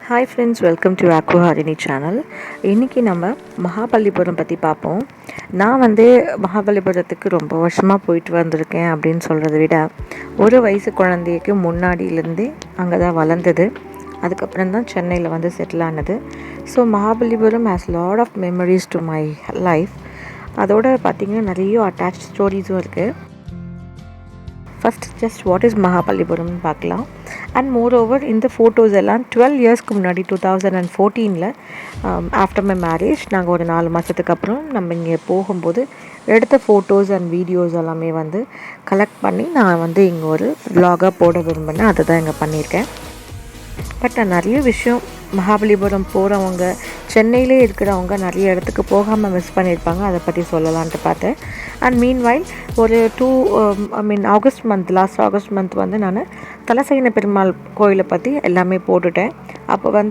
Hi friends, welcome to aqua Harini channel. இன்றைக்கி நம்ம மகாபலிபுரம் பற்றி பார்ப்போம். நான் மகாபலிபுரத்துக்கு ரொம்ப வருஷமாக போயிட்டு வந்திருக்கேன் அப்படின்னு சொல்கிறத விட, ஒரு வயசு குழந்தைக்கு முன்னாடியிலேருந்தே அங்கே தான் வளர்ந்தது. அதுக்கப்புறம் தான் சென்னையில் செட்டில் ஆனது. So Mahabalipuram has lot of memories to my life. அதோடு பார்த்திங்கன்னா நிறைய அட்டாச் ஸ்டோரிஸும் இருக்குது. ஃபஸ்ட் ஜஸ்ட் வாட் இஸ் மகாபலிபுரம்னு பார்க்கலாம். அண்ட் மோர் ஓவர் இந்த ஃபோட்டோஸ் எல்லாம் 12 இயர்ஸ்க்கு முன்னாடி 2014 ஆஃப்டர் மை மேரேஜ் நாங்கள் ஒரு 4 மாதத்துக்கு அப்புறம் நம்ம இங்கே போகும்போது எடுத்த ஃபோட்டோஸ் அண்ட் வீடியோஸ் எல்லாமே கலெக்ட் பண்ணி நான் இங்கே ஒரு vlog-ஆ போட விரும்பினேன். அதை தான் இங்கே பண்ணியிருக்கேன். பட் நான் நிறைய விஷயம் மகாபலிபுரம் போகிறவங்க, சென்னையிலே இருக்கிறவங்க நிறைய இடத்துக்கு போகாமல் மிஸ் பண்ணியிருப்பாங்க. அதை பற்றி சொல்லலான்ட்டு பார்த்தேன். அண்ட் மீன்வைல் ஒரு லாஸ்ட் ஆகஸ்ட் மந்த் நான் தலசைன பெருமாள் கோயிலை பற்றி எல்லாமே போட்டுட்டேன். அப்போ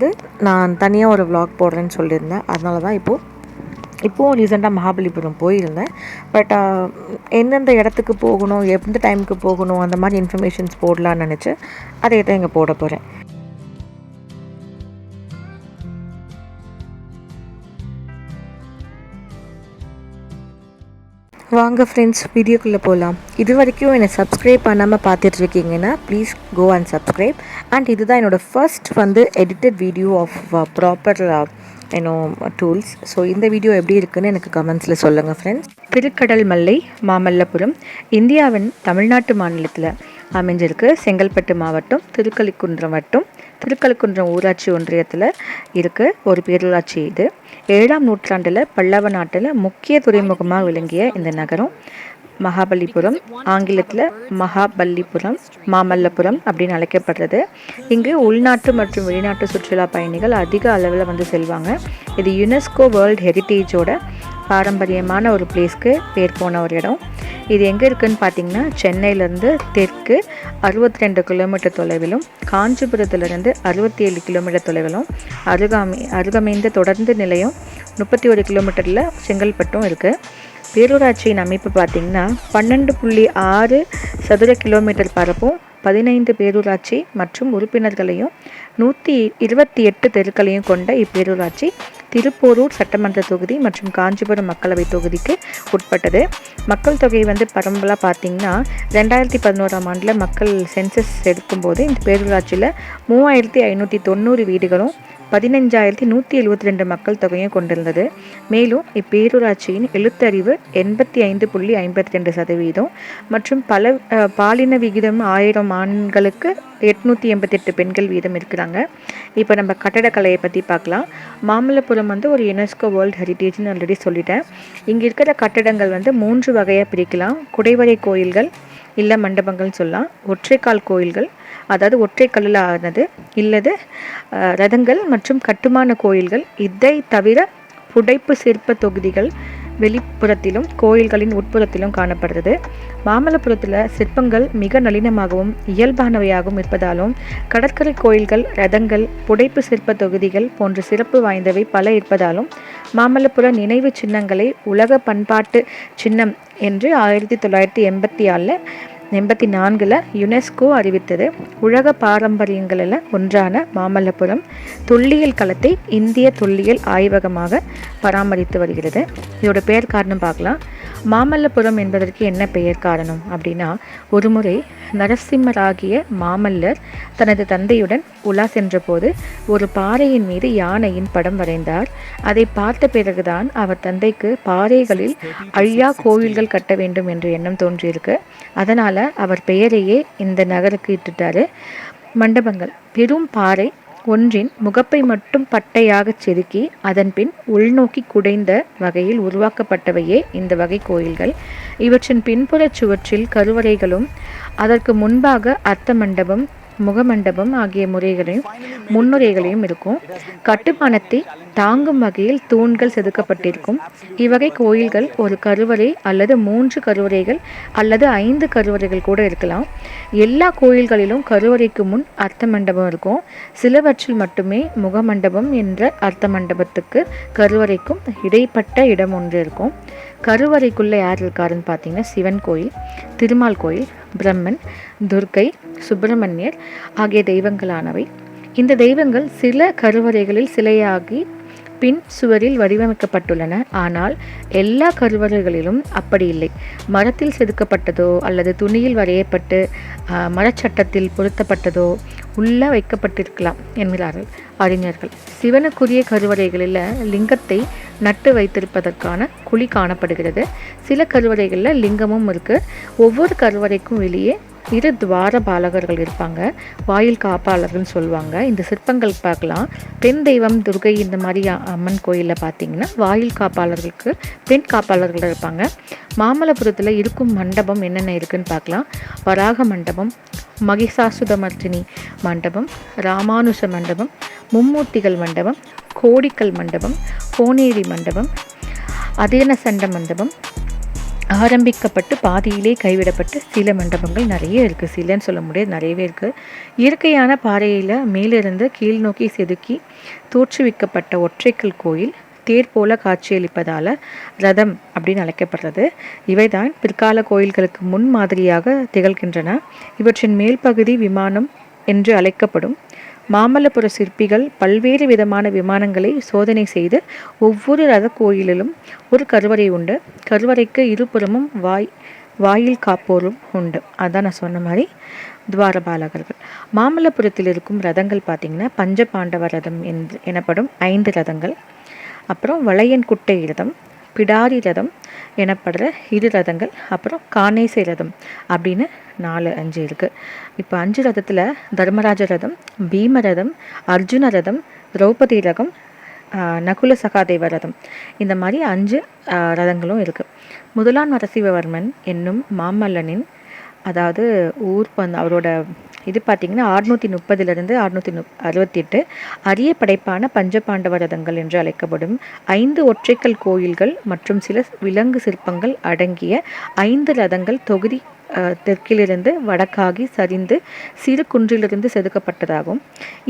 நான் தனியாக ஒரு vlog போடுறேன்னு சொல்லியிருந்தேன். அதனால தான் இப்போது ரீசெண்டாக மகாபலிபுரம் போயிருந்தேன். பட் எந்தெந்த இடத்துக்கு போகணும், எந்த டைமுக்கு போகணும், அந்த மாதிரி இன்ஃபர்மேஷன்ஸ் போடலான்னு நினச்சி அதை தான் இங்கே போட போகிறேன். வாங்க ஃப்ரெண்ட்ஸ், வீடியோக்குள்ளே போகலாம். இது வரைக்கும் என்னை சப்ஸ்கிரைப் பண்ணாமல் பார்த்துட்ருக்கீங்கன்னா please go and subscribe. And இதுதான் என்னோடய first edited video of proper tools. So இந்த வீடியோ எப்படி இருக்குன்னு எனக்கு கமெண்ட்ஸில் சொல்லுங்கள் ஃப்ரெண்ட்ஸ். திருக்கடல்மல்லை மாமல்லபுரம் இந்தியாவின் தமிழ்நாட்டு மாநிலத்தில் அமைஞ்சிருக்கு. செங்கல்பட்டு மாவட்டம், திருக்கழுக்குன்றம் ஊராட்சி ஒன்றியத்தில் இருக்குது ஒரு பேரூராட்சி. இது 7ஆம் நூற்றாண்டில் பல்லவ நாட்டில் முக்கிய துறைமுகமாக விளங்கிய இந்த நகரம் மகாபலிபுரம், ஆங்கிலத்தில் மாமல்லபுரம் அப்படின்னு அழைக்கப்படுறது. இங்கு உள்நாட்டு மற்றும் வெளிநாட்டு சுற்றுலா பயணிகள் அதிக அளவில் செல்வாங்க. இது யுனெஸ்கோ வேர்ல்ட் ஹெரிட்டேஜோட பாரம்பரியமான ஒரு பிளேஸ்க்கு பேர் போன ஒரு இடம். இது எங்கே இருக்குதுன்னு பார்த்தீங்கன்னா, சென்னையிலேருந்து தெற்கு 62 கிலோமீட்டர் தொலைவிலும், காஞ்சிபுரத்துலேருந்து 67 கிலோமீட்டர் தொலைவிலும், அருகமைந்த தொடர்ந்து நிலையம் 31 கிலோமீட்டரில் செங்கல்பட்டும் இருக்குது. பேரூராட்சியின் அமைப்பு பார்த்திங்கன்னா 12.6 சதுர கிலோமீட்டர் பரப்பும், 15 பேரூராட்சி மற்றும் உறுப்பினர்களையும் 128 தெருக்களையும் கொண்ட இப்பேரூராட்சி திருப்போரூர் சட்டமன்ற தொகுதி மற்றும் காஞ்சிபுரம் மக்களவை தொகுதிக்கு உட்பட்டது. மக்கள் தொகை பரம்பலாக பார்த்திங்கன்னா 2011ஆம் ஆண்டில் மக்கள் சென்சஸ் எடுக்கும்போது இந்த பேரூராட்சியில் 3590 வீடுகளும் 15,172 மக்கள் தொகையும் கொண்டிருந்தது. மேலும் இப்பேரூராட்சியின் எழுத்தறிவு 85.52% மற்றும் பாலின விகிதம் 1000 ஆண்களுக்கு 888 பெண்கள் வீதம் இருக்கிறாங்க. இப்போ நம்ம கட்டடக்கலையை பற்றி பார்க்கலாம். மாமல்லபுரம் ஒரு யுனெஸ்கோ வேர்ல்ட் ஹெரிட்டேஜ்னு ஆல்ரெடி சொல்லிட்டேன். இங்கே இருக்கிற கட்டடங்கள் 3 வகையாக பிரிக்கலாம். குடைவரை கோயில்கள், இல்ல மண்டபங்கள்னு சொல்லலாம். ஒற்றைக்கால் கோயில்கள், அதாவது ஒற்றை கல்லில் ஆனது, இல்லது ரதங்கள் மற்றும் கட்டுமான கோயில்கள். இதை தவிர புடைப்பு சிற்ப தொகுதிகள் வெளிப்புறத்திலும் கோயில்களின் உட்புறத்திலும் காணப்படுறது. மாமல்லபுரத்தில் சிற்பங்கள் மிக நளினமாகவும் இயல்பானவையாகவும் இருப்பதாலும் கடற்கரை கோயில்கள், ரதங்கள், புடைப்பு சிற்ப தொகுதிகள் போன்ற சிறப்பு வாய்ந்தவை பல இருப்பதாலும் மாமல்லபுர நினைவு சின்னங்களை உலக பண்பாட்டு சின்னம் என்று 1984 யுனெஸ்கோ அறிவித்தது. உலக பாரம்பரியங்களில் ஒன்றான மாமல்லபுரம் தொல்லியல் களத்தை இந்திய தொல்லியல் ஆய்வகமாக பராமரித்து வருகிறது. இதோட பெயர் காரணம் பார்க்கலாம். மாமல்லபுரம் என்பதற்கு என்ன பெயர் காரணம் அப்படின்னா, ஒருமுறை நரசிம்மராகிய மாமல்லர் தனது தந்தையுடன் உலா சென்றபோது ஒரு பாறையின் மீது யானையின் படம் வரைந்தார். அதை பார்த்த பிறகுதான் அவர் தந்தைக்கு பாறைகளில் அழியா கோயில்கள் கட்ட வேண்டும் என்ற எண்ணம் தோன்றியிருக்கு. அதனால் அவர் பெயரையே இந்த நகருக்கு இட்டுட்டாரு. மண்டபங்கள் பெரும் பாறை ஒன்றின் முகப்பை மட்டும் பட்டையாக செதுக்கி அதன் பின் உள்நோக்கி குடைந்த வகையில் உருவாக்கப்பட்டவையே இந்த வகை கோயில்கள். இவற்றின் பின்புற சுவற்றில் கருவறைகளும் அதற்கு முன்பாக அர்த்த மண்டபம், முகமண்டபம் ஆகிய முன்னுரைகளையும் இருக்கும். கட்டுமானத்தை தாங்கும் வகையில் தூண்கள் செதுக்கப்பட்டிருக்கும். இவ்வகை கோயில்கள் ஒரு கருவறை அல்லது 3 கருவறைகள் அல்லது 5 கருவறைகள் கூட இருக்கலாம். எல்லா கோயில்களிலும் கருவறைக்கு முன் அர்த்த மண்டபம் இருக்கும். சிலவற்றில் மட்டுமே முகமண்டபம் என்ற அர்த்த மண்டபத்துக்கு கருவறைக்கும் இடைப்பட்ட இடம் ஒன்று இருக்கும். கருவறைக்குள்ளே யார் இருக்காருன்னு பார்த்தீங்கன்னா, சிவன் கோயில், திருமால் கோயில், பிரம்மன், துர்க்கை, சுப்பிரமணியர் ஆகிய தெய்வங்களானவை. இந்த தெய்வங்கள் சில கருவறைகளில் சிலையாகி பின் சுவரில் வடிவமைக்கப்பட்டுள்ளன. ஆனால் எல்லா கருவறைகளிலும் அப்படி இல்லை. மரத்தில் செதுக்கப்பட்டதோ அல்லது துணியில் வரையப்பட்டு மரச்சட்டத்தில் பொருத்தப்பட்டதோ உள்ள வைக்கப்பட்டிருக்கலாம் என்கிறார்கள் அறிஞர்கள். சிவனுக்குரிய கருவறைகளில் லிங்கத்தை நட்டு வைத்திருப்பதற்கான குழி காணப்படுகிறது. சில கருவறைகளில் லிங்கமும் இருக்குது. ஒவ்வொரு கருவறைக்கும் வெளியே 2 துவார பாலகர்கள் இருப்பாங்க, வாயில் காப்பாளர்கள்னு சொல்லுவாங்க. இந்த சிற்பங்கள் பார்க்கலாம். பெண் தெய்வம் துர்கை இந்த மாதிரி அம்மன் கோயிலில் பார்த்தீங்கன்னா வாயில் காப்பாளர்களுக்கு பெண் காப்பாளர்கள் இருப்பாங்க. மாமல்லபுரத்தில் இருக்கும் மண்டபம் என்னென்ன இருக்குதுன்னு பார்க்கலாம். வராக மண்டபம், மகிஷாசுரமர்த்தினி மண்டபம், ராமானுஷ மண்டபம், மும்மூர்த்திகள் மண்டபம், கோடிக்கல் மண்டபம், கோனேரி மண்டபம், அதேனசண்ட மண்டபம், ஆரம்பிக்கப்பட்டு பாதியிலே கைவிடப்பட்டு சில மண்டபங்கள் நிறைய இருக்குது. சிலன்னு சொல்ல முடியாது, நிறையவே இருக்குது. இயற்கையான பாறையில் மேலிருந்து கீழ் நோக்கி செதுக்கி தோற்றுவிக்கப்பட்ட ஒற்றைக்கல் கோயில் தேர் போல காட்சியளிப்பதால் ரதம் அப்படின்னு அழைக்கப்படுறது. இவைதான் பிற்கால கோயில்களுக்கு முன் மாதிரியாக திகழ்கின்றன. இவற்றின் மேல் பகுதி விமானம் என்று அழைக்கப்படும். மாமல்லபுர சிற்பிகள் பல்வேறு விதமான விமானங்களை சோதனை செய்து ஒவ்வொரு ரத கோயிலிலும் ஒரு கருவறை உண்டு. கருவறைக்கு இருபுறமும் வாயில் காப்போரும் உண்டு. அதான் நான் சொன்ன மாதிரி துவாரபாலகர்கள். மாமல்லபுரத்தில் இருக்கும் ரதங்கள் பார்த்திங்கன்னா பஞ்சபாண்டவ ரதம் எனப்படும் 5 ரதங்கள், அப்புறம் வளையன் குட்டை ரதம், பிடாரி ரதம் எனப்படுற 2 ரதங்கள், அப்புறம் காணேசை ரதம் அப்படின்னு 4-5 இருக்குது. இப்போ 5 ரதத்தில் தர்மராஜ ரதம், பீம ரதம், அர்ஜுன ரதம், திரௌபதி ரதம், நகுல சகாதேவ ரதம், இந்த மாதிரி 5 ரதங்களும் இருக்குது. முதலாம் நரசிம்மவர்மன் என்னும் மாமல்லனின் அதாவது அவரோட இது பார்த்திங்கன்னா 630 668 அரிய படைப்பான பஞ்சபாண்டவ ரதங்கள் என்று அழைக்கப்படும் 5 ஒற்றைக்கல் கோயில்கள் மற்றும் சில விலங்கு சிற்பங்கள் அடங்கிய 5 ரதங்கள் தொகுதி தெற்கிலிருந்து வடக்காகி சரிந்து சிறு குன்றிலிருந்து செதுக்கப்பட்டதாகும்.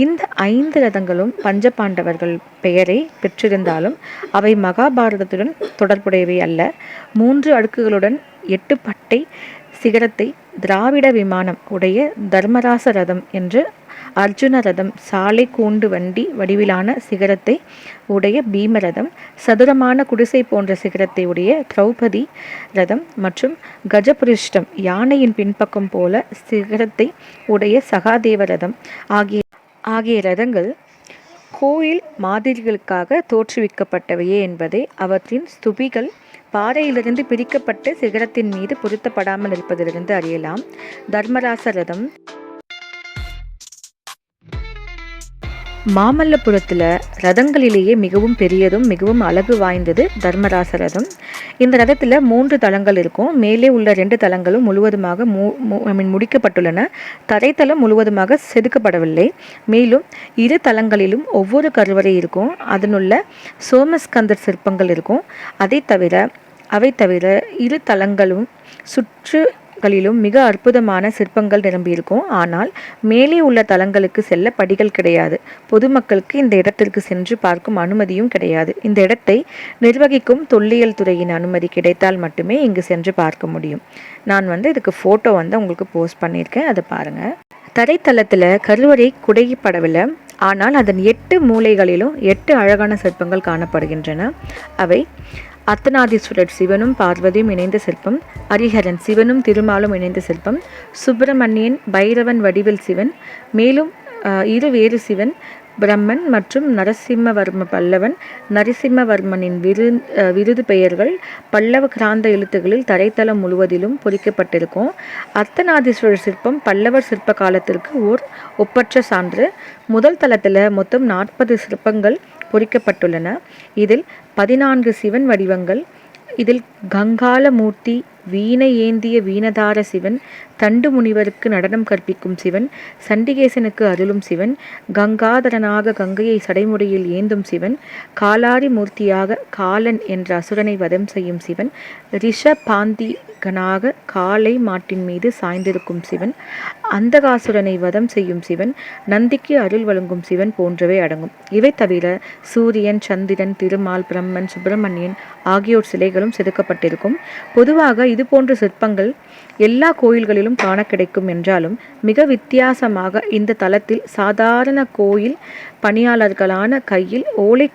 இந்த 5 ரதங்களும் பஞ்சபாண்டவர்கள் பெயரை பெற்றிருந்தாலும் அவை மகாபாரதத்துடன் தொடர்புடையவை அல்ல. 3 அடுக்குகளுடன் 8 பட்டை சிகரத்தை திராவிட விமானம் உடைய தர்மராச ரதம் என்று, அர்ஜுன ரதம் சாலை கூண்டு வண்டி வடிவிலான சிகரத்தை உடைய பீமரதம், சதுரமான குடிசை போன்ற சிகரத்தை உடைய திரௌபதி ரதம் மற்றும் கஜபுரிஷ்டம் யானையின் பின்பக்கம் போல சிகரத்தை உடைய சகாதேவ ரதம் ஆகிய ரதங்கள் கோயில் மாதிரிகளுக்காக தோற்றுவிக்கப்பட்டவையே என்பதை அவற்றின் ஸ்துபிகள் பாறையிலிருந்து பிரிக்கப்பட்டு சிகரத்தின் மீது பொருத்தப்படாமல் இருப்பதிலிருந்து அறியலாம். தர்மராச ரதம் மாமல்லபுரத்தில் ரதங்களிலேயே மிகவும் பெரியதும் மிகவும் அழகு வாய்ந்தது தர்மராச ரதம். இந்த ரதத்தில் 3 தளங்கள் இருக்கும். மேலே உள்ள 2 தளங்களும் முழுவதுமாக முடிக்கப்பட்டுள்ளன. தரைத்தளம் முழுவதுமாக செதுக்கப்படவில்லை. மேலும் 2 தளங்களிலும் ஒவ்வொரு கருவறை இருக்கும். அதனுள்ள சோமஸ்கந்தர் சிற்பங்கள் இருக்கும். அவை தவிர 2 தளங்களும் சுற்றுகளிலும் மிக அற்புதமான சிற்பங்கள் நிரம்பியிருக்கும். ஆனால் மேலே உள்ள தளங்களுக்கு செல்ல படிகள் கிடையாது. பொதுமக்களுக்கு இந்த இடத்திற்கு சென்று பார்க்கும் அனுமதியும் கிடையாது. இந்த இடத்தை நிர்வகிக்கும் தொல்லியல் துறையின் அனுமதி கிடைத்தால் மட்டுமே இங்கு சென்று பார்க்க முடியும். நான் இதுக்கு ஃபோட்டோ உங்களுக்கு போஸ்ட் பண்ணியிருக்கேன், அதை பாருங்கள். தரைத்தளத்தில் கருவறை குடையப்படவில்லை. ஆனால் அதன் 8 மூலைகளிலும் 8 அழகான சிற்பங்கள் காணப்படுகின்றன. அவை அர்த்தநாதீஸ்வரர் சிவனும் பார்வதியும் இணைந்த சிற்பம், ஹரிஹரன் சிவனும் திருமாலும் இணைந்த சிற்பம், சுப்பிரமணியன் பைரவன் வடிவில் சிவன், மேலும் 2 வேறு சிவன், பிரம்மன் மற்றும் நரசிம்மவர்ம பல்லவன். நரசிம்மவர்மனின் விருது பெயர்கள் பல்லவ கிராந்த எழுத்துக்களில் தரைத்தளம் முழுவதிலும் பொறிக்கப்பட்டிருக்கும். அர்த்தநாதீஸ்வரர் சிற்பம் பல்லவர் சிற்ப காலத்திற்கு ஓர் ஒப்பற்ற சான்று. முதல் தளத்தில் மொத்தம் 40 சிற்பங்கள் பொறிக்கப்பட்டுள்ளன. இதில் 14 சிவன் வடிவங்கள். இதில் கங்கால மூர்த்தி, வீணை ஏந்திய வீணதார சிவன், தண்டு முனிவருக்கு நடனம் கற்பிக்கும் சிவன், சண்டிகேசனுக்கு அருளும் சிவன், கங்காதரனாக கங்கையை சடைமுடியில் ஏந்தும் சிவன், காலாரி மூர்த்தியாக காலன் என்ற அசுரனை வதம் செய்யும் சிவன், ரிஷபாந்திகனாக காளை மாட்டின் மீது சாய்ந்திருக்கும் சிவன், அந்தகாசுரனை வதம் செய்யும் சிவன், நந்திக்கு அருள் வழங்கும் சிவன் போன்றவை அடங்கும். இவை தவிர சூரியன், சந்திரன், திருமால், பிரம்மன், சுப்பிரமணியன் ஆகியோர் சிலைகளும் செதுக்கப்பட்டிருக்கும். பொதுவாக இது போன்ற சிற்பங்கள் எல்லா கோயில்களிலும் காண கிடைக்கும் என்றாலும் மிக வித்தியாசமாக இந்த தலத்தில் சாதாரண கோயில் பணியாளர்களான கையில் ஓலை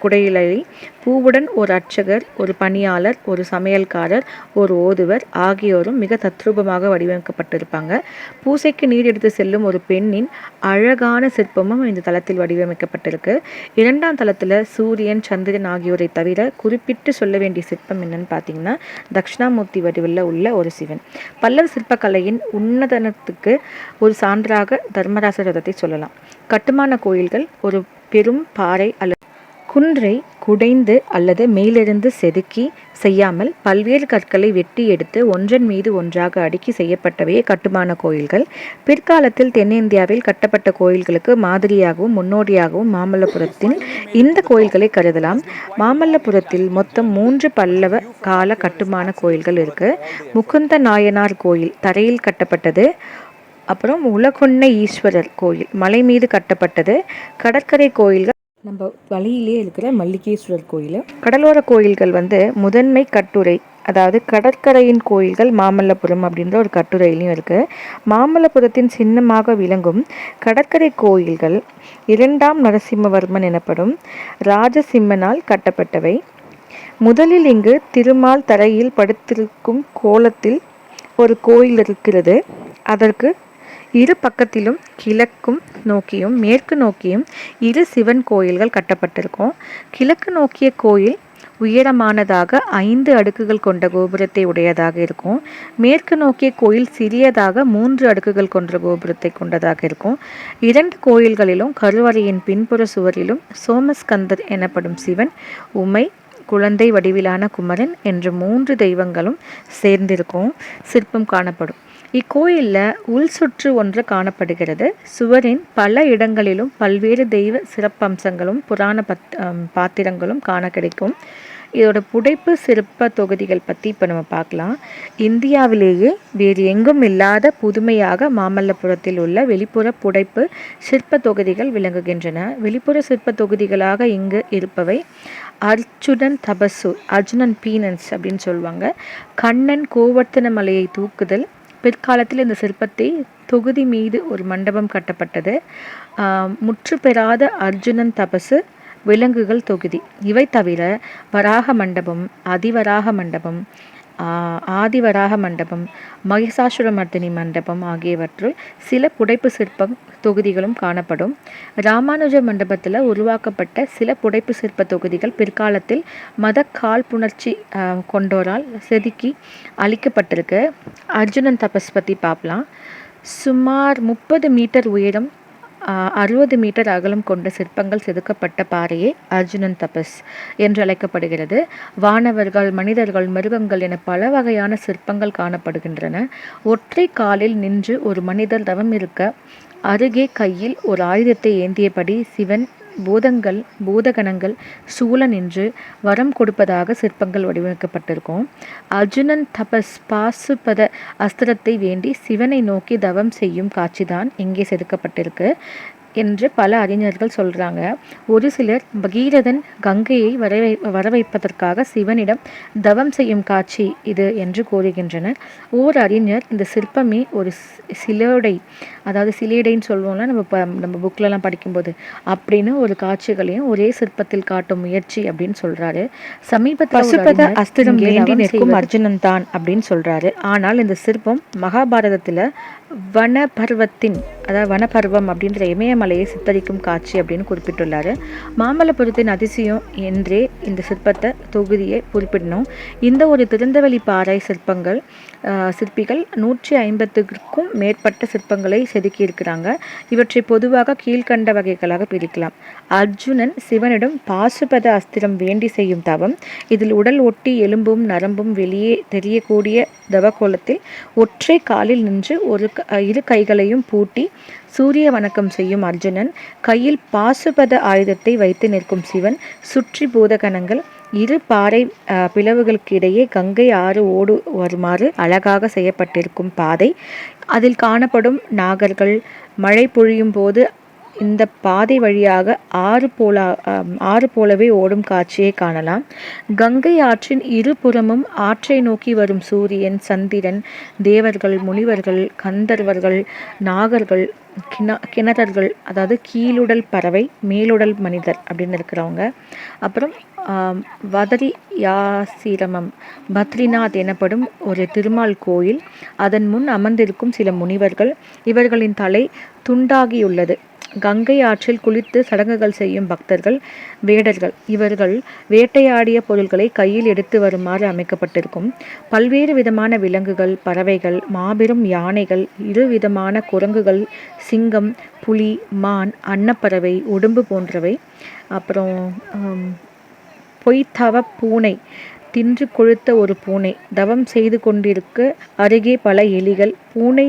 குடையிலை பூவுடன் ஒரு அர்ச்சகர், ஒரு பணியாளர், ஒரு சமையல்காரர், ஒரு ஓதுவர் ஆகியோரும் மிக தத்ரூபமாக வடிவமைக்கப்பட்டிருப்பாங்க. பூசைக்கு நீர் எடுத்து செல்லும் ஒரு பெண்ணின் அழகான சிற்பமும் இந்த தலத்தில் வடிவமைக்கப்பட்டிருக்கு. 2ஆம் தலத்தில் சூரியன், சந்திரன் ஆகியோரை தவிர குறிப்பிட்டு சொல்ல வேண்டிய சிற்பம் என்னன்னு பார்த்தீங்கன்னா தட்சிணாமூர்த்தி வடிவில் உள்ள ஒரு சிவன். பல்லவ சிற்பக்கலையின் உன்னதனத்துக்கு ஒரு சான்றாக தர்மராச ரதத்தை சொல்லலாம். கட்டுமான கோயில்கள் ஒரு பெரும் பாறை அல்லது குன்றை குடைந்து அல்லது மேலிருந்து செதுக்கி செய்யாமல் பல்வேறு கற்களை வெட்டி எடுத்து ஒன்றன் மீது ஒன்றாக அடுக்கி செய்யப்பட்டவையே கட்டுமான கோயில்கள். பிற்காலத்தில் தென்னிந்தியாவில் கட்டப்பட்ட கோயில்களுக்கு மாதிரியாகவும் முன்னோடியாகவும் மாமல்லபுரத்தின் இந்த கோயில்களை கருதலாம். மாமல்லபுரத்தில் மொத்தம் 3 பல்லவ கால கட்டுமான கோயில்கள் இருக்கு. முகுந்த நாயனார் கோயில் தரையில் கட்டப்பட்டது. அப்புறம் உலகொன்னை ஈஸ்வரர் கோயில் மலை மீது கட்டப்பட்டது. கடற்கரை கோயில்கள் நம்ம வழியிலே இருக்கிற மல்லிகேஸ்வரர் கோயில். கடலோர கோயில்கள் முதன்மை கட்டுரை, அதாவது கடற்கரையின் கோயில்கள் மாமல்லபுரம் அப்படின்ற ஒரு கட்டுரையிலையும் இருக்குது. மாமல்லபுரத்தின் சின்னமாக விளங்கும் கடற்கரை கோயில்கள் 2ஆம் நரசிம்மவர்மன் எனப்படும் ராஜசிம்மனால் கட்டப்பட்டவை. முதலில் இங்கு திருமால் தரையில் படுத்திருக்கும் கோலத்தில் ஒரு கோயில் இருக்கிறது. அதற்கு இரு பக்கத்திலும் கிழக்கும் நோக்கியும் மேற்கு நோக்கியும் 2 சிவன் கோயில்கள் கட்டப்பட்டிருக்கும். கிழக்கு நோக்கிய கோயில் உயரமானதாக 5 அடுக்குகள் கொண்ட கோபுரத்தை உடையதாக இருக்கும். மேற்கு நோக்கிய கோயில் சிறியதாக 3 அடுக்குகள் கொண்ட கோபுரத்தை கொண்டதாக இருக்கும். 2 கோயில்களிலும் கருவறையின் பின்புற சுவரிலும் சோமஸ்கந்தர் எனப்படும் சிவன், உமை, குழந்தை வடிவிலான குமரன் என்ற 3 தெய்வங்களும் சேர்ந்திருக்கும் சிற்பம் காணப்படும். இக்கோயிலில் உள் சுற்று ஒன்று காணப்படுகிறது. சுவரின் பல இடங்களிலும் பல்வேறு தெய்வ சிறப்பம்சங்களும் புராண பாத்திரங்களும் காண கிடைக்கும். இதோட புடைப்பு சிற்ப தொகுதிகள் பற்றி இப்போ நம்ம பார்க்கலாம். இந்தியாவிலேயே வேறு எங்கும் இல்லாத புதுமையாக மாமல்லபுரத்தில் உள்ள வெளிப்புற புடைப்பு சிற்ப தொகுதிகள் விளங்குகின்றன. வெளிப்புற சிற்ப தொகுதிகளாக இங்கு இருப்பவை அர்ஜுனன் தபசு, அர்ஜுனன் பீனன்ஸ் அப்படின்னு சொல்லுவாங்க. கண்ணன் கோவர்த்தன மலையை தூக்குதல். பிற்காலத்தில் இந்த சிற்பத்தை தொகுதி மீது ஒரு மண்டபம் கட்டப்பட்டது. முற்று பெறாத அர்ஜுனன் தபசு விலங்குகள் தொகுதி. இவை தவிர வராக மண்டபம், அதிவராக மண்டபம், ஆதிவராக மண்டபம், மகிஷாசுரமர்தினி மண்டபம் ஆகியவற்றுள் சில புடைப்பு சிற்பம் தொகுதிகளும் காணப்படும். ராமானுஜ மண்டபத்தில் உருவாக்கப்பட்ட சில புடைப்பு சிற்ப தொகுதிகள் பிற்காலத்தில் மத காழ்ப்புணர்ச்சி கொண்டோரால் செதுக்கி அளிக்கப்பட்டிருக்கு. அர்ஜுனன் தபஸ் பற்றி பார்க்கலாம். சுமார் 30 மீட்டர் உயரம், 60 மீட்டர் அகலம் கொண்ட சிற்பங்கள் செதுக்கப்பட்ட பாறையே அர்ஜுனன் தபஸ் என்று அழைக்கப்படுகிறது. வானவர்கள், மனிதர்கள், மிருகங்கள் என பல வகையான சிற்பங்கள் காணப்படுகின்றன. ஒற்றை காலில் நின்று ஒரு மனிதர் தவம் இருக்க அருகே கையில் ஒரு ஆயுதத்தை ஏந்தியபடி சிவன் பூதகணங்கள் சூழ நின்று வரம் கொடுப்பதாக சிற்பங்கள் வடிவமைக்கப்பட்டிருக்கும். அர்ஜுனன் தபஸ் பாசுபத அஸ்திரத்தை வேண்டி சிவனை நோக்கி தவம் செய்யும் காட்சிதான் இங்கே செதுக்கப்பட்டிருக்கு என்று பல அறிஞர்கள் சொல்கிறாங்க. ஒரு சிலர் பகீரதன் கங்கையை வரவைப்பதற்காக சிவனிடம் தவம் செய்யும் காட்சி இது என்று கூறுகின்றனர். ஓர் அறிஞர் இந்த சிற்பமே ஒரு சிலேடை, அதாவது சிலேடைன்னு சொல்லுவோம்ல நம்ம புக்லலாம் படிக்கும்போது, அப்படின்னு ஒரு காட்சிகளையும் ஒரே சிற்பத்தில் காட்டும் முயற்சி அப்படின்னு சொல்கிறாரு. சமீபத்தில் பசுபத அஸ்திரம் வேண்டி நிற்கும் அர்ஜுனன் தான் அப்படின்னு சொல்கிறாரு. ஆனால் இந்த சிற்பம் மகாபாரதத்தில் வனபர்வத்தின், அதாவது வனபர்வம் அப்படின்ற இமயமலையை சித்தரிக்கும் காட்சி அப்படின்னு குறிப்பிட்டுள்ளார். மாமல்லபுரத்தின் அதிசயம் என்றே இந்த சிற்பத்தை தொகுதியை குறிப்பிடணும். இந்த ஒரு திறந்தவெளி பாறை சிற்பிகள் 150க்கும் மேற்பட்ட சிற்பங்களை செதுக்கியிருக்கிறாங்க. இவற்றை பொதுவாக கீழ்கண்ட வகைகளாக பிரிக்கலாம். அர்ஜுனன் சிவனிடம் பாசுபத அஸ்திரம் வேண்டி செய்யும் தவம். இதில் உடல் ஒட்டி எலும்பும் நரம்பும் வெளியே தெரியக்கூடிய தவக்கோலத்தில் ஒற்றை காலில் நின்று இரு கைகளையும் பூட்டி சூரிய வணக்கம் செய்யும் அர்ஜுனன், கையில் பாசுபத ஆயுதத்தை வைத்து நிற்கும் சிவன், சுற்றி பூதகணங்கள், இரு பாறை பிளவுகளுக்கு இடையே கங்கை ஆறு ஓடு வருமாறு அழகாக செய்யப்பட்டிருக்கும் பாதை, அதில் காணப்படும் நாகர்கள், மழை பொழியும் போது இந்த பாதை வழியாக ஆறு போலவே ஓடும் காட்சியை காணலாம். கங்கை ஆற்றின் இருபுறமும் ஆற்றை நோக்கி வரும் சூரியன், சந்திரன், தேவர்கள், முனிவர்கள், கந்தர்வர்கள், நாகர்கள், கிணறர்கள், அதாவது கீழுடல் பறவை, மேலுடல் மனிதர் அப்படின்னு இருக்கிறவங்க. அப்புறம் வதரியாசிரமம், பத்ரிநாத் எனப்படும் ஒரு திருமால் கோயில், அதன் முன் அமர்ந்திருக்கும் சில முனிவர்கள். இவர்களின் தலை துண்டாகியுள்ளது. கங்கை ஆற்றில் குளித்து சடங்குகள் செய்யும் பக்தர்கள், வேடர்கள். இவர்கள் வேட்டையாடிய பொருட்களை கையில் எடுத்து வருமாறு அமைக்கப்பட்டிருக்கும். பல்வேறு விதமான விலங்குகள், பறவைகள், மாபெரும் யானைகள், இரு விதமான குரங்குகள், சிங்கம், புலி, மான், அன்னப்பறவை, உடும்பு போன்றவை. அப்புறம் பொய்த்தவ பூனை, தின்று கொழுத்த ஒரு பூனை தவம் செய்து கொண்டிருக்க அருகே பல எலிகள். பூனை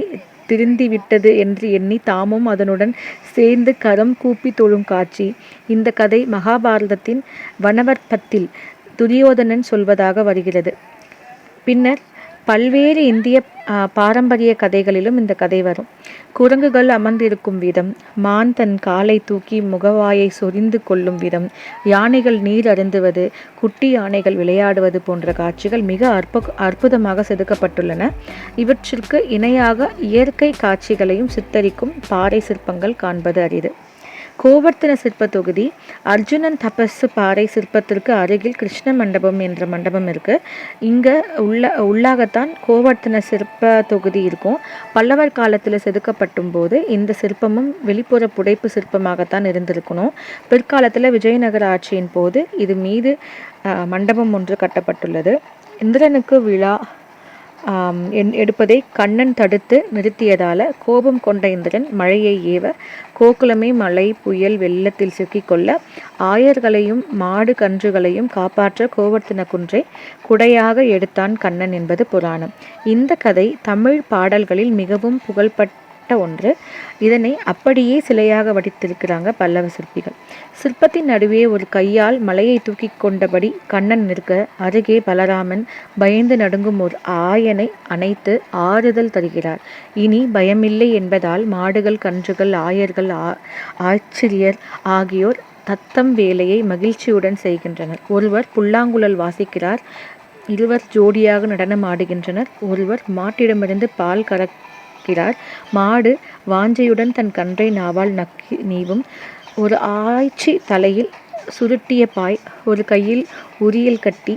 திருந்திவிட்டது என்று எண்ணி தாமும் அதனுடன் சேர்ந்து கரம் கூப்பி தொழும் காட்சி. இந்த கதை மகாபாரதத்தின் வனவர்ப்பத்தில் துரியோதனன் சொல்வதாக வருகிறது. பின்னர் பல்வேறு இந்திய பாரம்பரிய கதைகளிலும் இந்த கதை வரும். குரங்குகள் அமர்ந்திருக்கும் விதம், மான் தன் காலை தூக்கி முகவாயை சொரிந்து கொள்ளும் விதம், யானைகள் நீர் அருந்துவது, குட்டி யானைகள் விளையாடுவது போன்ற காட்சிகள் மிக அற்புதமாக செதுக்கப்பட்டுள்ளன. இவற்றிற்கு இணையாக இயற்கை காட்சிகளையும் சித்தரிக்கும் பாறை சிற்பங்கள் காண்பது அரிது. கோவர்த்தன சிற்ப தொகுதி. அர்ஜுனன் தபசு பாறை சிற்பத்திற்கு அருகில் கிருஷ்ண மண்டபம் என்ற மண்டபம் இருக்கு. இங்க உள்ளாகத்தான் கோவர்த்தன சிற்ப தொகுதி இருக்கும். பல்லவர் காலத்தில் செதுக்கப்பட்டும் போது இந்த சிற்பமும் வெளிப்புற புடைப்பு சிற்பமாகத்தான் இருந்திருக்கணும். பிற்காலத்தில் விஜயநகர ஆட்சியின் போது இது மீது மண்டபம் ஒன்று கட்டப்பட்டுள்ளது. இந்திரனுக்கு விழா எடுப்பதை கண்ணன் தடுத்து நிறுத்தியதால கோபம் கொண்ட இந்திரன் மழையை ஏவ கோகுலமே மழை, புயல், வெள்ளத்தில் சிக்கிக்கொள்ள ஆயர்களையும் மாடு கன்றுகளையும் காப்பாற்ற கோவர்த்தன குன்றை குடையாக எடுத்தான் கண்ணன் என்பது புராணம். இந்த கதை தமிழ் பாடல்களில் மிகவும் புகழ்பெற்ற ஒன்று. இதனை அப்படியே சிலையாக வடித்திருக்கிறாங்க பல்லவ சிற்பிகள். சிற்பத்தின் நடுவே ஒரு கையால் மலையை தூக்கி கொண்டபடி கண்ணன் நிற்க, அருகே பலராமன் பயந்து நடுங்கும் ஒரு ஆயனை அணைத்து ஆறுதல் தருகிறார். இனி பயமில்லை என்பதால் மாடுகள், கன்றுகள், ஆயர்கள், ஆச்சரியர் ஆகியோர் தத்தம் வேலையை மகிழ்ச்சியுடன் செய்கின்றனர். ஒருவர் புல்லாங்குழல் வாசிக்கிறார், இருவர் ஜோடியாக நடனம் ஆடுகின்றனர், ஒருவர் மாட்டிடமிருந்து பால் கறக்கிறார். மாடு வாஞ்சையுடன் தன் கன்றை நாவால் நக்கி நீவும். ஒரு ஆய்ச்சி தலையில் சுருட்டிய பாய், ஒரு கையில் உரியல் கட்டி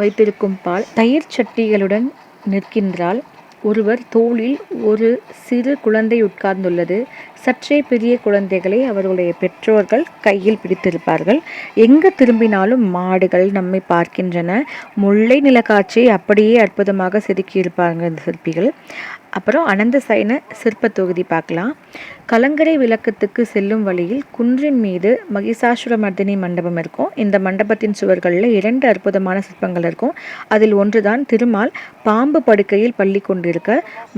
வைத்திருக்கும் பால் தயிர் சட்டிகளுடன் நிற்கின்றாள். ஒருவர் தோளில் ஒரு சிறு குழந்தை உட்கார்ந்துள்ளது. சற்றே பெரிய குழந்தைகளை அவர்களுடைய பெற்றோர்கள் கையில் பிடித்திருப்பார்கள். எங்கு திரும்பினாலும் மாடுகள் நம்மை பார்க்கின்றன. முல்லை நிலக்காட்சியை அப்படியே அற்புதமாக செதுக்கியிருப்பாங்க இந்த சிற்பிகள். அப்புறம் அனந்த சைன சிற்ப தொகுதி பார்க்கலாம். கலங்கரை விளக்கத்துக்கு செல்லும் வழியில் குன்றின் மீது மகிஷாசுரமர்தினி மண்டபம் இருக்கும். இந்த மண்டபத்தின் சுவர்களில் 2 அற்புதமான சிற்பங்கள் இருக்கும். அதில் ஒன்றுதான் திருமால் பாம்பு படுக்கையில் பள்ளி கொண்டிருக்க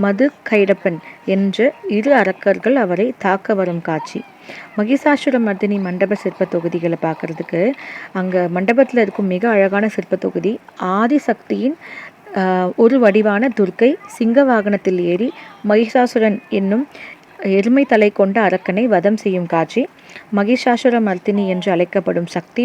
மது கைடப்பன் என்ற 2 அரக்கர்கள் அவரை தாக்க வரும் காட்சி. மகிஷாசுரமர்தினி மண்டப சிற்ப தொகுதிகளை பார்க்கறதுக்கு அங்கே மண்டபத்தில் இருக்கும் மிக அழகான சிற்ப தொகுதி. ஆதிசக்தியின் ஒரு வடிவான துர்க்கை சிங்க வாகனத்தில் ஏறி மகிஷாசுரன் என்னும் எருமை தலை கொண்ட அரக்கனை வதம் செய்யும் காட்சி. மகிஷாசுரமர்தினி என்று அழைக்கப்படும் சக்தி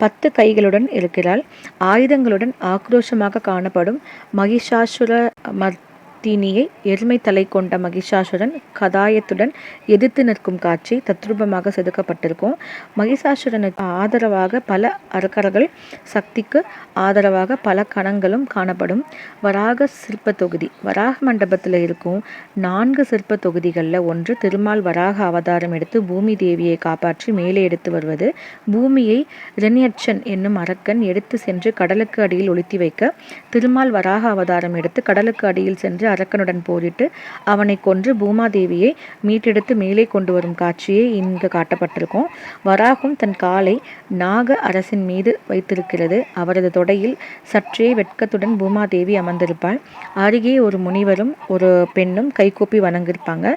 10 கைகளுடன் இருக்கிறாள். ஆயுதங்களுடன் ஆக்ரோஷமாக காணப்படும் மகிஷாசுரமர்தினியை எருமை தலை கொண்ட மகிஷாசுரன் கதாயத்துடன் எதிர்த்து நிற்கும் காட்சி தத்ரூபமாக செதுக்கப்பட்டிருக்கும். மகிஷாசுரனுக்கு ஆதரவாக பல அரக்கர்கள், சக்திக்கு ஆதரவாக பல கணங்களும் காணப்படும். வராக சிற்ப தொகுதி. வராக மண்டபத்தில் இருக்கும் 4 சிற்ப தொகுதிகளில் ஒன்று திருமால் வராக அவதாரம் எடுத்து பூமி தேவியை காப்பாற்றி மேலே எடுத்து வருவது. பூமியை இரண்யட்சன் என்னும் அரக்கன் எடுத்து சென்று கடலுக்கு அடியில் ஒளித்தி வைக்க திருமால் வராக அவதாரம் எடுத்து கடலுக்கு அடியில் சென்று அரக்கனுடன் போரிட்டு அவனை கொன்று பூமாதேவியை மீட்டெடுத்து மேலே கொண்டு வரும் காட்சியை இங்கு காட்டப்பட்டிருக்கும். வராகம் தன் காலை நாக அரசின் மீது வைத்திருக்கிறது. அவரது தொடையில் சற்றே வெட்கத்துடன் பூமாதேவி அமர்ந்திருப்பாள். அருகே ஒரு முனிவரும் ஒரு பெண்ணும் கைகூப்பி வணங்கிருப்பாங்க.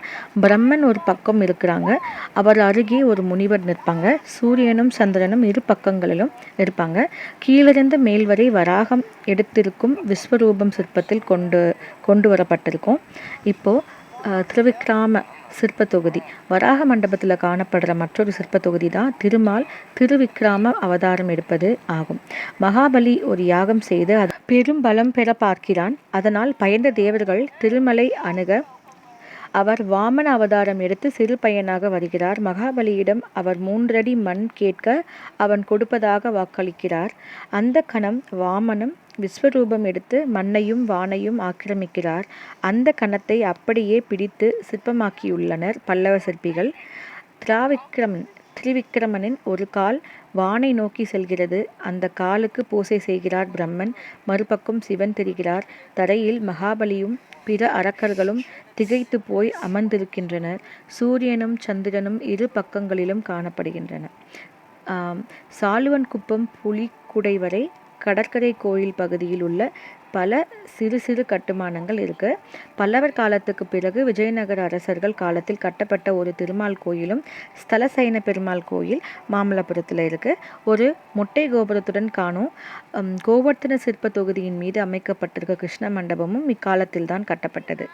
பிரம்மன் ஒரு பக்கம் இருக்கிறாங்க. அவர் அருகே ஒரு முனிவர் நிற்பாங்க. சூரியனும் சந்திரனும் இரு பக்கங்களிலும் இருப்பாங்க. கீழிருந்து மேல் வரை வராகம் எடுத்திருக்கும் விஸ்வரூபம் சிற்பத்தில் கொண்டு வரப்பட்டிருக்கும். இப்போ திருவிக்ராம சிற்ப தொகுதி. வராக மண்டபத்தில் காணப்படுற மற்றொரு சிற்ப தொகுதி தான் திருமால் திருவிக்கிராம அவதாரம் எடுப்பது ஆகும். மகாபலி ஒரு யாகம் செய்து பெரும் பலம் பெற பார்க்கிறான். அதனால் பயந்த தேவர்கள் திருமலை அணுக அவர் வாமன அவதாரம் எடுத்து சிறு பையனாக வருகிறார். மகாபலியிடம் அவர் 3 அடி மண் கேட்க அவன் கொடுப்பதாக வாக்களிக்கிறார். அந்த கணம் வாமனம் விஸ்வரூபம் எடுத்து மண்ணையும் வானையும் ஆக்கிரமிக்கிறார். அந்த கணத்தை அப்படியே பிடித்து சிற்பமாக்கியுள்ளனர் பல்லவ சிற்பிகள். திரிவிக்கிரமனின் ஒரு கால் வானை நோக்கி செல்கிறது. அந்த காலுக்கு பூசை செய்கிறார் பிரம்மன். மறுபக்கம் சிவன் தெரிகிறார். தரையில் மகாபலியும் பிற அரக்கர்களும் திகைத்து போய் அமர்ந்திருக்கின்றனர். சூரியனும் சந்திரனும் இரு பக்கங்களிலும் காணப்படுகின்றன. சாலுவன் குப்பம் புலிக்குடை கடற்கரை கோயில் பகுதியில் உள்ள பல சிறு சிறு கட்டுமானங்கள் இருக்கு. பல்லவர் காலத்துக்கு பிறகு விஜயநகர அரசர்கள் காலத்தில் கட்டப்பட்ட ஒரு திருமால் கோயிலும் ஸ்தலசைன பெருமாள் கோயில் மாமல்லபுரத்தில் இருக்கு. ஒரு மொட்டை கோபுரத்துடன் காணும் கோவர்த்தன சிற்ப தொகுதியின் மீது அமைக்கப்பட்டிருக்க கிருஷ்ண மண்டபமும் இக்காலத்தில் தான் கட்டப்பட்டது.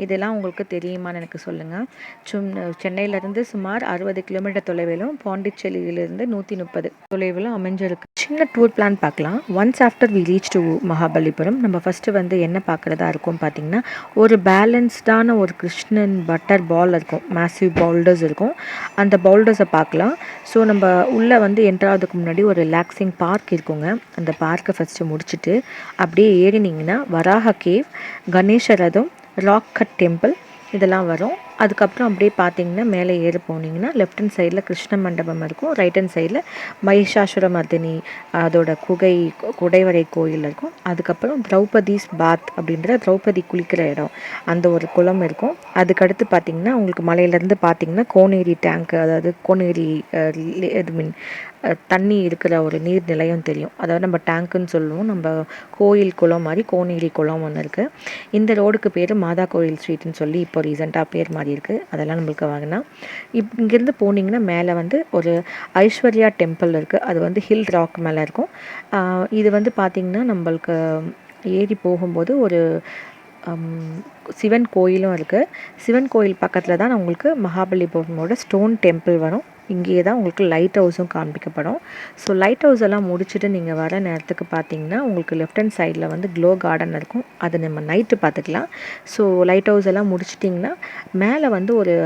இதெல்லாம் உங்களுக்கு தெரியுமான்னு எனக்கு சொல்லுங்கள். சென்னையிலேருந்து சுமார் 60 கிலோமீட்டர் தொலைவிலும் பாண்டிச்சேரியிலிருந்து 130 தொலைவிலும் அமைஞ்சிருக்கு. சின்ன டூர் பிளான் பார்க்கலாம். Once after we reach to Mahabalipuram நம்ம ஃபஸ்ட்டு வந்து என்ன பார்க்குறதா இருக்கும் பார்த்திங்கன்னா, ஒரு பேலன்ஸ்டான ஒரு கிருஷ்ணன் பட்டர் பால் இருக்கும், மேசிவ் பவுல்டர்ஸ் இருக்கும். அந்த பவுல்டர்ஸை பார்க்கலாம். ஸோ நம்ம உள்ளே வந்து என்ட்ராகிறதுக்கு முன்னாடி ஒரு ரிலாக்ஸிங் பார்க் இருக்குங்க. அந்த பார்க்கை ஃபஸ்ட்டு முடிச்சுட்டு அப்படியே ஏறினீங்கன்னா வராக கேவ், கணேச ரதம், ராக் கட் டெம்பிள் இதெல்லாம் வரும். அதுக்கப்புறம் அப்படியே பார்த்தீங்கன்னா மேலே ஏறி போனீங்கன்னா லெஃப்ட் ஹேண்ட் சைடில் கிருஷ்ண மண்டபம் இருக்கும். ரைட் ஹேண்ட் சைடில் மகிஷாசுர மர்தினி அதோட குடைவரை கோயில் இருக்கும். அதுக்கப்புறம் திரௌபதிஸ் பாத் அப்படின்ற திரௌபதி குளிக்கிற இடம், அந்த ஒரு குளம் இருக்கும். அதுக்கடுத்து பார்த்தீங்கன்னா உங்களுக்கு மலையிலேருந்து பார்த்தீங்கன்னா கோனேரி டேங்க், அதாவது கோனேரி தண்ணி இருக்கிற ஒரு நீர் நிலையம் தெரியும். அதாவது நம்ம டேங்க்குன்னு சொல்லுவோம். நம்ம கோயில் குளம் மாதிரி கோனேரி குளம் ஒன்று இருக்குது. இந்த ரோடுக்கு பேர் மாதா கோயில் ஸ்ட்ரீட்னு சொல்லி இப்போ ரீசெண்டாக பேர் மாறி இருக்குது. அதெல்லாம் நம்மளுக்கு வாங்கினா இங்கேருந்து போனீங்கன்னா மேலே வந்து ஒரு ஐஸ்வர்யா டெம்பிள் இருக்குது. அது வந்து ஹில் ராக் மேலே இருக்கும். இது வந்து பார்த்திங்கன்னா நம்மளுக்கு ஏறி போகும்போது ஒரு சிவன் கோயிலும் இருக்குது. சிவன் கோயில் பக்கத்தில் தான் உங்களுக்கு மகாபலிபுரமோட ஸ்டோன் டெம்பிள் வரும். இங்கேயே தான் உங்களுக்கு லைட் ஹவுஸும் காண்பிக்கப்படும். ஸோ லைட் ஹவுஸ் எல்லாம் முடிச்சுட்டு நீங்கள் வர நேரத்துக்கு பார்த்தீங்கன்னா உங்களுக்கு லெஃப்ட் ஹேண்ட் சைடில் வந்து க்ளோ கார்டன் இருக்கும். அது நம்ம நைட்டு பார்த்துக்கலாம். ஸோ லைட் ஹவுஸ் எல்லாம் முடிச்சிட்டிங்கன்னா மேலே வந்து ஒரு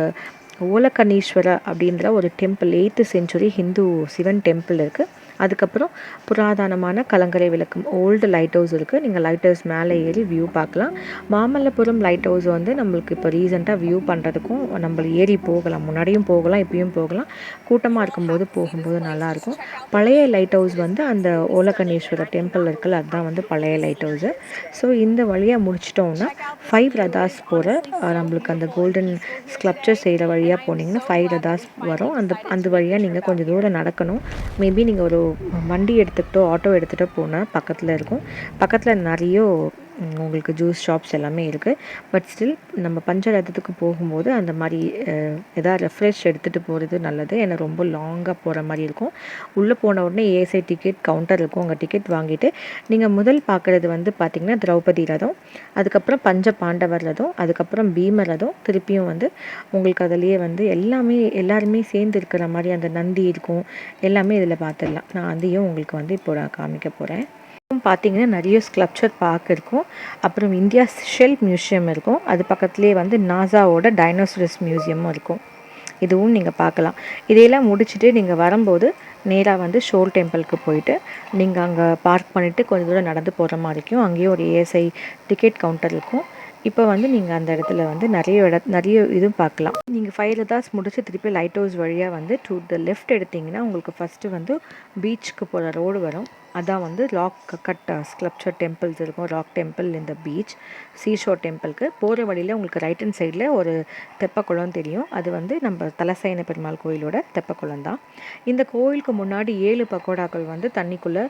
ஓலக்கணீஸ்வர அப்படின்ற ஒரு temple, 8th century Hindu Sivan temple இருக்குது. அதுக்கப்புறம் புராதனமான கலங்கரை விளக்கம் ஓல்டு லைட் ஹவுஸ் இருக்குது. நீங்கள் லைட் ஹவுஸ் மேலே ஏறி வியூ பார்க்கலாம். மாமல்லபுரம் லைட் ஹவுஸ் வந்து நம்மளுக்கு இப்போ ரீசெண்டாக வியூ பண்ணுறதுக்கும் நம்ம ஏறி போகலாம். முன்னாடியும் போகலாம், இப்பயும் போகலாம். கூட்டமாக இருக்கும்போது போகும்போது நல்லாயிருக்கும். பழைய லைட் ஹவுஸ் வந்து அந்த ஓலக்கணேஸ்வரர் டெம்பிள் இருக்குல்ல, அதுதான் வந்து பழைய லைட் ஹவுஸு. ஸோ இந்த வழியாக முடிச்சிட்டோம்னா 5 ரதாஸ் போகிற நம்மளுக்கு அந்த கோல்டன் ஸ்கல்ப்சர் செய்கிற வழியாக போனீங்கன்னா 5 ரதாஸ் வரும். அந்த வழியாக நீங்கள் கொஞ்சம் தூரம் நடக்கணும். மேபி நீங்கள் ஒரு வண்டி எடுத்துக்கிட்டோ ஆட்டோ எடுத்துகிட்டோ போனால் பக்கத்தில் இருக்கும். பக்கத்தில் நிறைய உங்களுக்கு ஜூஸ் ஷாப்ஸ் எல்லாமே இருக்குது. பட் ஸ்டில் நம்ம பஞ்சரதத்துக்கு போகும்போது அந்த மாதிரி எதாவது ரெஃப்ரெஷ் எடுத்துகிட்டு போகிறது நல்லது. ஏன்னா ரொம்ப லாங்காக போகிற மாதிரி இருக்கும். உள்ளே போன உடனே ஏஎஸ்ஐ டிக்கெட் கவுண்டர் இருக்கும். அங்கே டிக்கெட் வாங்கிட்டு நீங்கள் முதல் பார்க்குறது வந்து பார்த்திங்கன்னா திரௌபதி ரதம், அதுக்கப்புறம் பஞ்ச பாண்டவர் ரதம், அதுக்கப்புறம் பீம ரதம், திருப்பியும் வந்து உங்களுக்கு அதிலேயே வந்து எல்லாருமே சேர்ந்து இருக்கிற மாதிரி அந்த நந்தி இருக்கும். எல்லாமே இதில் பார்த்துடலாம். நான் அதையும் உங்களுக்கு வந்து இப்போ நான் காமிக்க போகிறேன். பார்த்தீங்கன்னா நிறைய ஸ்கல்ப்சர் பார்க் இருக்கும். அப்புறம் இந்தியா ஷெல் மியூசியம் இருக்கும். அது பக்கத்துலேயே வந்து நாசாவோட டைனோசரஸ் மியூசியமும் இருக்கும். இதுவும் நீங்கள் பார்க்கலாம். இதையெல்லாம் முடிச்சுட்டு நீங்கள் வரும்போது நேராக வந்து ஷோல் டெம்பிளுக்கு போயிட்டு நீங்கள் அங்கே பார்க் பண்ணிவிட்டு கொஞ்சம் தூரம் நடந்து போகிற மாதிரி இருக்கும். அங்கேயே ஒரு ஏஎஸ்ஐ டிக்கெட் கவுண்டர் இருக்கும். இப்போ வந்து நீங்கள் அந்த இடத்துல வந்து நிறைய இதுவும் பார்க்கலாம். நீங்கள் 5 ரதாஸ் முடிச்சு திருப்பி லைட் ஹவுஸ் வழியாக வந்து டு த லெஃப்ட் எடுத்திங்கன்னா உங்களுக்கு ஃபஸ்ட்டு வந்து பீச்சுக்கு போகிற ரோடு வரும். அதான் வந்து ராக் கட் ஸ்கல்ப்சர் டெம்பிள்ஸ் இருக்கும். ராக் டெம்பிள் இந்த பீச் சீஷோர் டெம்பிளுக்கு போகிற வழியில் உங்களுக்கு ரைட் ஹேண்ட் சைடில் ஒரு தெப்பக்குளம் தெரியும். அது வந்து நம்ம தலசைன பெருமாள் கோயிலோட தெப்பக்குளம் தான். இந்த கோயிலுக்கு முன்னாடி 7 பக்கோடாக்கள் வந்து தண்ணிக்குள்ளே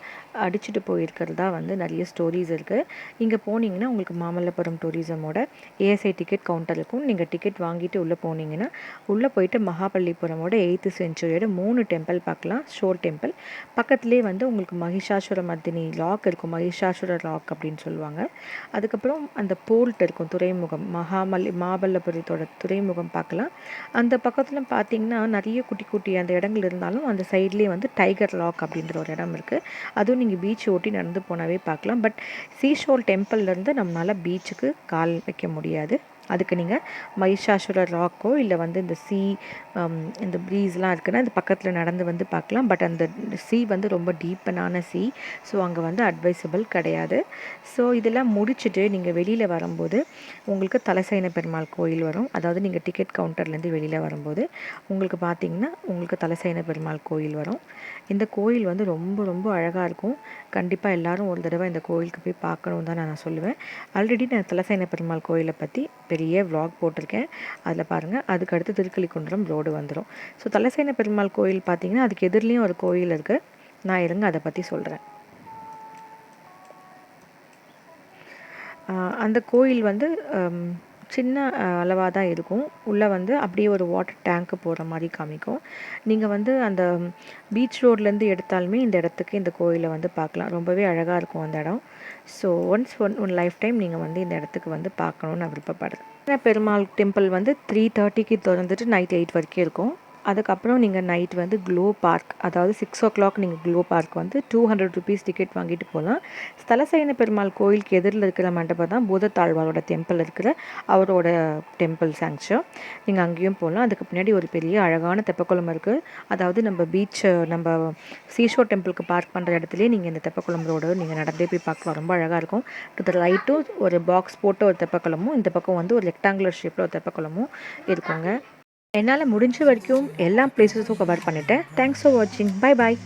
அடிச்சுட்டு போயிருக்கிறதா வந்து நிறைய ஸ்டோரிஸ் இருக்குது. இங்கே போனீங்கன்னா உங்களுக்கு மாமல்லபுரம் டூரிசமோட ஏஎஸ்ஐ டிக்கெட் கவுண்டர் இருக்கும். நீங்கள் டிக்கெட் வாங்கிட்டு உள்ளே போனீங்கன்னா உள்ளே போயிட்டு மகாபலிபுரமோட 8th செஞ்சுரியோட 3 டெம்பிள் பார்க்கலாம். ஷோர் டெம்பிள் பக்கத்துலேயே வந்து உங்களுக்கு மகிஷாசுர மகிஷாசுர மர்தினி லாக் இருக்கும், மகிஷாசுர லாக் அப்படின்னு சொல்லுவாங்க. அதுக்கப்புறம் அந்த போர்ட் இருக்கும், துறைமுகம், மாமல்லபுரத்தோட துறைமுகம் பார்க்கலாம். அந்த பக்கத்தில் பார்த்தீங்கன்னா நிறைய குட்டி குட்டி அந்த இடங்கள் இருந்தாலும் அந்த சைட்லேயே வந்து டைகர் லாக் அப்படின்ற ஒரு இடம் இருக்குது. அதுவும் நீங்கள் பீச் ஓட்டி நடந்து போனாவே பார்க்கலாம். பட் சீஷோர் டெம்பிள்லேருந்து நம்மளால் பீச்சுக்கு கால் வைக்க முடியாது. அதுக்கு நீங்கள் மகிஷாசுர ராக்கோ இல்லை வந்து இந்த இந்த ப்ரீஸ்லாம் இருக்குன்னா இந்த பக்கத்தில் நடந்து வந்து பார்க்கலாம். பட் அந்த வந்து ரொம்ப டீப்பனான ஸோ அங்கே வந்து அட்வைசபிள் கிடையாது. ஸோ இதெல்லாம் முடிச்சுட்டு நீங்கள் வெளியில் வரும்போது உங்களுக்கு தலசைன பெருமாள் கோயில் வரும். அதாவது நீங்கள் டிக்கெட் கவுண்டர்லேருந்து வெளியில் வரும்போது உங்களுக்கு பார்த்தீங்கன்னா உங்களுக்கு தலசைன பெருமாள் கோயில் வரும். இந்த கோயில் வந்து ரொம்ப ரொம்ப அழகாக இருக்கும். கண்டிப்பாக எல்லோரும் ஒரு தடவை இந்த கோயிலுக்கு போய் பார்க்கணும் தான் நான் சொல்லுவேன். ஆல்ரெடி நான் தலசைன பெருமாள் கோயிலை பற்றி பெரிய vlog போட்டிருக்கேன், அதில் பாருங்கள். அதுக்கு அடுத்து திருக்கலிக்குன்றம் ரோடு வந்துடும். ஸோ தலசைன பெருமாள் கோயில் பார்த்தீங்கன்னா அதுக்கு எதிர்லேயும் ஒரு கோயில் இருக்குது. நான் இருங்க அதை பற்றி சொல்கிறேன். அந்த கோயில் வந்து சின்ன அளவாக தான் இருக்கும். உள்ளே வந்து அப்படியே ஒரு வாட்டர் டேங்க்கு போகிற மாதிரி காமிக்கும். நீங்கள் வந்து அந்த பீச் ரோட்லேருந்து எடுத்தாலுமே இந்த இடத்துக்கு இந்த கோயிலை வந்து பார்க்கலாம். ரொம்பவே அழகாக இருக்கும் அந்த இடம். ஸோ ஒன் லைஃப் டைம் நீங்கள் வந்து இந்த இடத்துக்கு வந்து பார்க்கணுன்னு நான் விருப்பப்படுறேன். பெருமாள் டெம்பிள் வந்து 3:30க்கு திறந்துட்டு நைட் 8 வரைக்கும் இருக்கும். அதுக்கப்புறம் நீங்கள் நைட் வந்து க்ளோ பார்க், அதாவது 6 o'clock நீங்கள் க்ளோ பார்க் வந்து 200 rupees டிக்கெட் வாங்கிட்டு போகலாம். ஸ்தலசைன பெருமாள் கோயிலுக்கு எதிரில் இருக்கிற மண்டபம் தான் பூதத்தாழ்வாரோட டெம்பிள் இருக்கிற அவரோட டெம்பிள் சாங்க்ஷன். நீங்கள் அங்கேயும் போகலாம். அதுக்கு பின்னாடி ஒரு பெரிய அழகான தெப்பக்குளம் இருக்குது. அதாவது நம்ம சீஷோர் டெம்பிளுக்கு பார்க் பண்ணுற இடத்துலேயே நீங்கள் இந்த தெப்பக்குளம் ரோடு நீங்கள் நடந்தே போய் பார்க்கலாம். ரொம்ப அழகாக இருக்கும். டு ரைட்டும் ஒரு பாக்ஸ் போட்ட ஒரு தெப்பக்குளமும், இந்த பக்கம் வந்து ஒரு ரெக்டாங்குலர் ஷேப்பில் ஒரு தெப்பக்குளமும் இருக்குங்க. என்னால் முடிஞ்ச வரைக்கும் எல்லா பிளேஸஸும் கவர் பண்ணிட்டேன். தேங்க்ஸ் ஃபார் வாட்சிங். Bye bye.